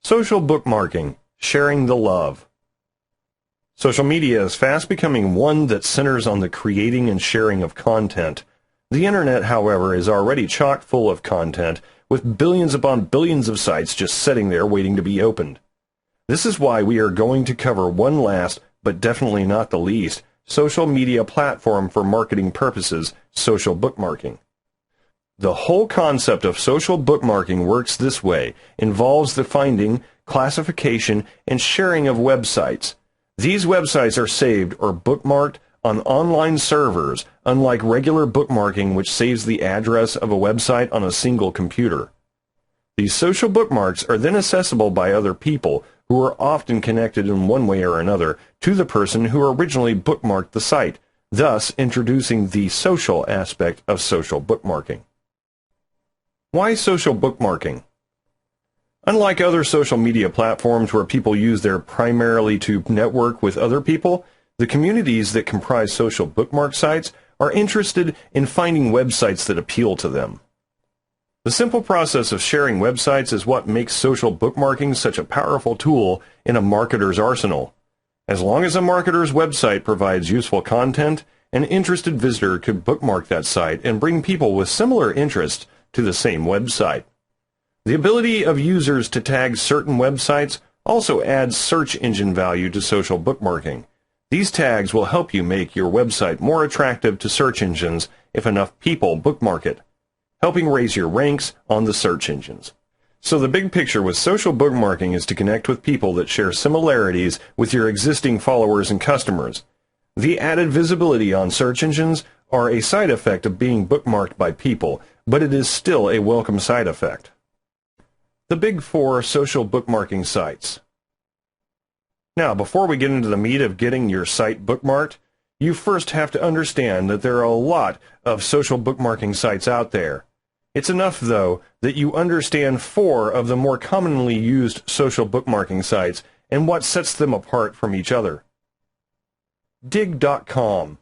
Social bookmarking, sharing the love. Social media is fast becoming one that centers on the creating and sharing of content. The internet, however, is already chock full of content, with billions upon billions of sites just sitting there waiting to be opened. This is why we are going to cover one last, but definitely not the least, social media platform for marketing purposes, social bookmarking. The whole concept of social bookmarking works this way, involves the finding, classification, and sharing of websites. These websites are saved or bookmarked on online servers, unlike regular bookmarking, which saves the address of a website on a single computer. These social bookmarks are then accessible by other people who are often connected in one way or another to the person who originally bookmarked the site, thus introducing the social aspect of social bookmarking. Why social bookmarking? Unlike other social media platforms where people use them primarily to network with other people, the communities that comprise social bookmark sites are interested in finding websites that appeal to them. The simple process of sharing websites is what makes social bookmarking such a powerful tool in a marketer's arsenal. As long as a marketer's website provides useful content, an interested visitor could bookmark that site and bring people with similar interests to the same website. The ability of users to tag certain websites also adds search engine value to social bookmarking. These tags will help you make your website more attractive to search engines if enough people bookmark it, helping raise your ranks on the search engines. So the big picture with social bookmarking is to connect with people that share similarities with your existing followers and customers. The added visibility on search engines are a side effect of being bookmarked by people, but it is still a welcome side effect. The big four social bookmarking sites. Now, before we get into the meat of getting your site bookmarked, you first have to understand that there are a lot of social bookmarking sites out there. It's enough, though, that you understand four of the more commonly used social bookmarking sites and what sets them apart from each other. Dig.com.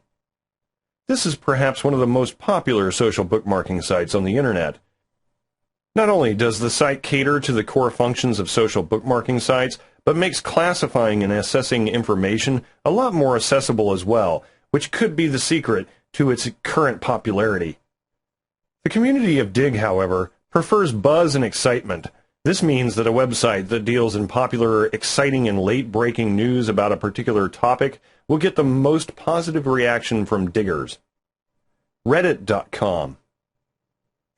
This is perhaps one of the most popular social bookmarking sites on the internet. Not only does the site cater to the core functions of social bookmarking sites, but makes classifying and assessing information a lot more accessible as well, which could be the secret to its current popularity. The community of Dig, however, prefers buzz and excitement. This means that a website that deals in popular, exciting, and late-breaking news about a particular topic will get the most positive reaction from diggers. Reddit.com.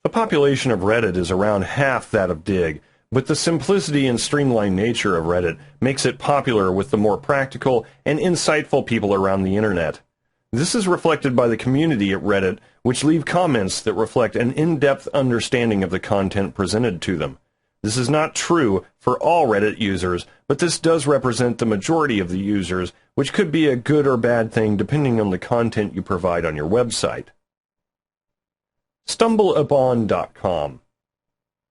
The population of Reddit is around half that of Dig, but the simplicity and streamlined nature of Reddit makes it popular with the more practical and insightful people around the internet. This is reflected by the community at Reddit, which leave comments that reflect an in-depth understanding of the content presented to them. This is not true for all Reddit users, but this does represent the majority of the users, which could be a good or bad thing depending on the content you provide on your website. StumbleUpon.com.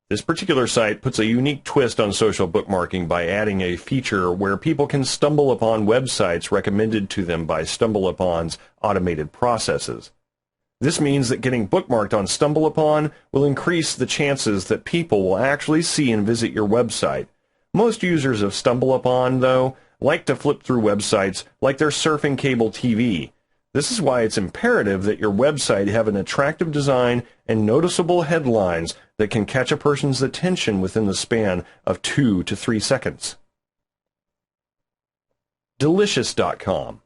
This particular site puts a unique twist on social bookmarking by adding a feature where people can stumble upon websites recommended to them by StumbleUpon's automated processes. This means that getting bookmarked on StumbleUpon will increase the chances that people will actually see and visit your website. Most users of StumbleUpon, though, like to flip through websites like they're surfing cable TV. This is why it's imperative that your website have an attractive design and noticeable headlines that can catch a person's attention within the span of 2 to 3 seconds. Delicious.com.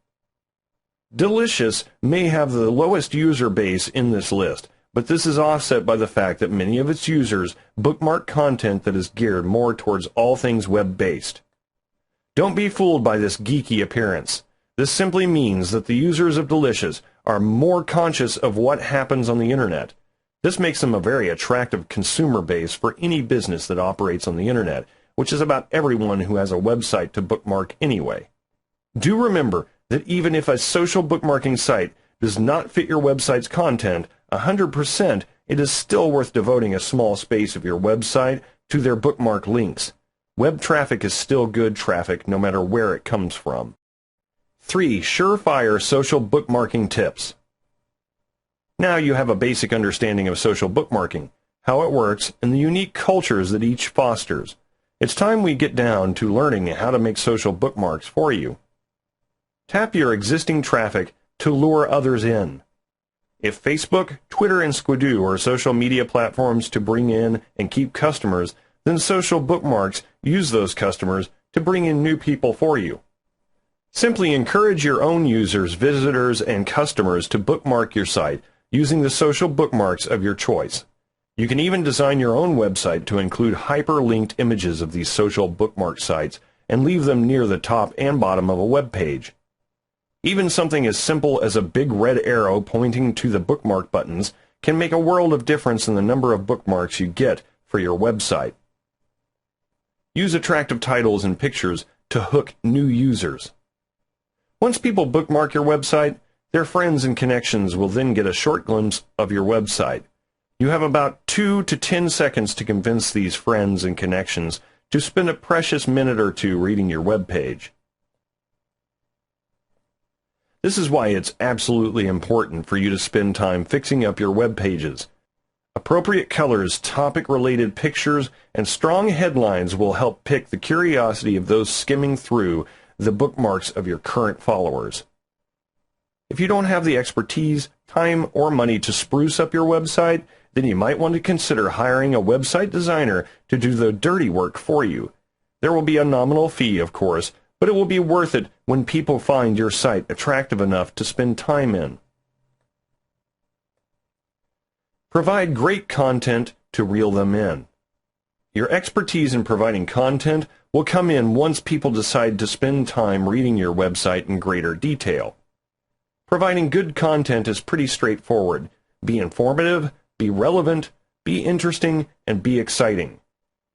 Delicious may have the lowest user base in this list, but this is offset by the fact that many of its users bookmark content that is geared more towards all things web-based. Don't be fooled by this geeky appearance. This simply means that the users of Delicious are more conscious of what happens on the internet. This makes them a very attractive consumer base for any business that operates on the internet, which is about everyone who has a website to bookmark anyway. Do remember that even if a social bookmarking site does not fit your website's content 100%, it is still worth devoting a small space of your website to their bookmark links. Web traffic is still good traffic no matter where it comes from. 3 surefire social bookmarking tips. Now you have a basic understanding of social bookmarking, how it works, and the unique cultures that each fosters. It's time we get down to learning how to make social bookmarks for you. Tap your existing traffic to lure others in. If Facebook, Twitter, and Squidoo are social media platforms to bring in and keep customers, then social bookmarks use those customers to bring in new people for you. Simply encourage your own users, visitors, and customers to bookmark your site using the social bookmarks of your choice. You can even design your own website to include hyperlinked images of these social bookmark sites and leave them near the top and bottom of a web page. Even something as simple as a big red arrow pointing to the bookmark buttons can make a world of difference in the number of bookmarks you get for your website. Use attractive titles and pictures to hook new users. Once people bookmark your website, their friends and connections will then get a short glimpse of your website. You have about 2 to 10 seconds to convince these friends and connections to spend a precious minute or two reading your web page. This is why it's absolutely important for you to spend time fixing up your web pages. Appropriate colors, topic-related pictures, and strong headlines will help pique the curiosity of those skimming through the bookmarks of your current followers. If you don't have the expertise, time, or money to spruce up your website, then you might want to consider hiring a website designer to do the dirty work for you. There will be a nominal fee, of course, but it will be worth it when people find your site attractive enough to spend time in. Provide great content to reel them in. Your expertise in providing content will come in once people decide to spend time reading your website in greater detail. Providing good content is pretty straightforward. Be informative, be relevant, be interesting, and be exciting.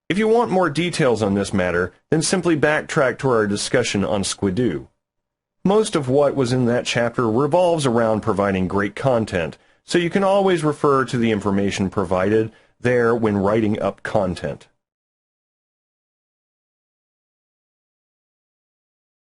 If you want more details on this matter, then simply backtrack to our discussion on Squidoo. Most of what was in that chapter revolves around providing great content, so you can always refer to the information provided there when writing up content.